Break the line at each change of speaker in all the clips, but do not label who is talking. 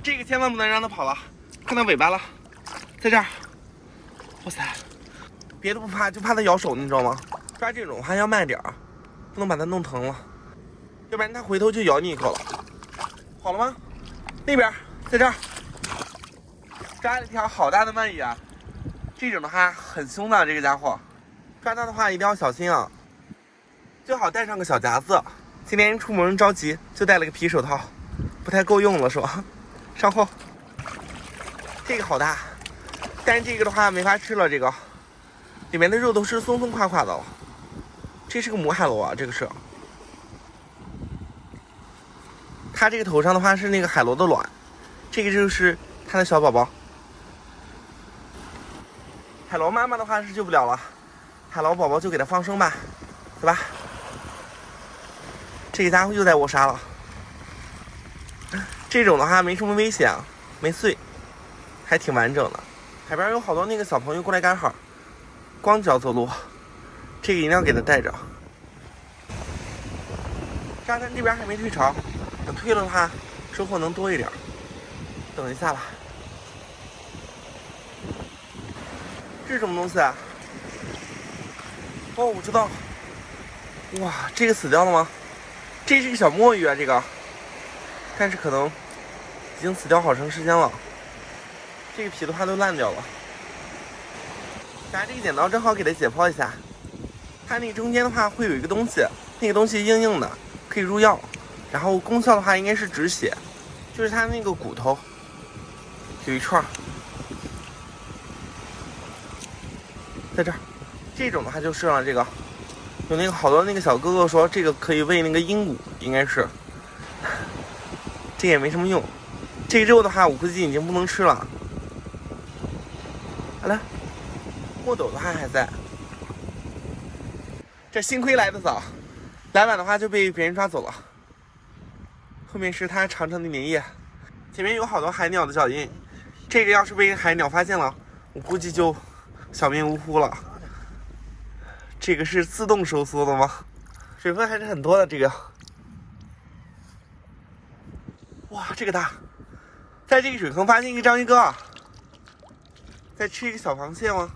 这个千万不能让它跑了，看到尾巴了，在这儿。哇塞，别的不怕，就怕它咬手，你知道吗？抓这种还要慢点儿，不能把它弄疼了，要不然它回头就咬你一口了。好了吗？那边，在这儿，抓了一条好大的鳗鱼啊！这种的话很凶的，这个家伙，抓它的话一定要小心啊，最好带上个小夹子。今天出门着急，就带了个皮手套，不太够用了是吧？上后，这个好大，但是这个的话没法吃了，这个里面的肉都是松松垮垮的了。这是个母海螺啊，这个是。它这个头上的话是那个海螺的卵，这个就是它的小宝宝。海螺妈妈的话是救不了了，海螺宝宝就给它放生吧，对吧？这个家伙又在卧沙了。这种的话没什么危险啊，没碎，还挺完整的。海边有好多那个小朋友过来赶海，光脚走路，这个一定要给它带着。沙滩这边还没退潮，等退了的话，收获能多一点。等一下吧。这是什么东西啊？哦，我知道。哇，这个死掉了吗？这是个小墨鱼啊，这个，但是可能已经死掉好长时间了。这个皮的话都烂掉了。拿这个剪刀正好给它解剖一下，它那个中间的话会有一个东西，那个东西硬硬的，可以入药，然后功效的话应该是止血，就是它那个骨头有一串，在这儿。这种的话就是了，这个有那个好多那个小哥哥说这个可以喂那个鹰骨，应该是，这也没什么用。这个肉的话我估计已经不能吃了。好了，墨斗的话还在，这幸亏来得早，来晚的话就被别人抓走了。后面是它长长的粘液，前面有好多海鸟的脚印，这个要是被海鸟发现了，我估计就小命呜呼了。这个是自动收缩的吗？水分还是很多的。这个，哇，这个大，在这个水坑发现一个章鱼哥，在吃一个小螃蟹吗？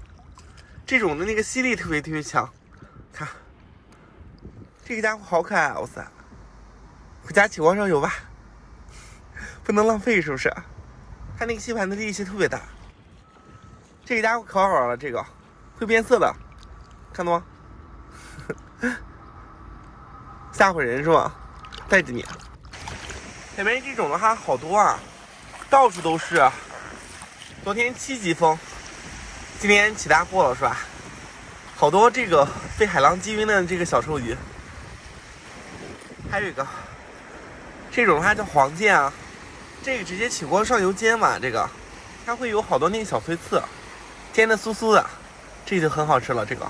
这种的那个吸力特别强，看，这个家伙好可爱啊！哇塞，回家起锅烧油吧，不能浪费是不是？它那个吸盘的力气特别大，这个家伙可好玩了，这个会变色的，看到吗？吓唬人是吗？带着你。前面这种的话好多啊，到处都是。昨天7级风，今天起大祸了是吧？好多这个被海浪击晕的这个小臭鱼。还有一个，这种的话叫黄剑啊，这个直接起锅上油煎嘛，这个它会有好多那个小碎刺，煎的酥酥的，这个就很好吃了。这个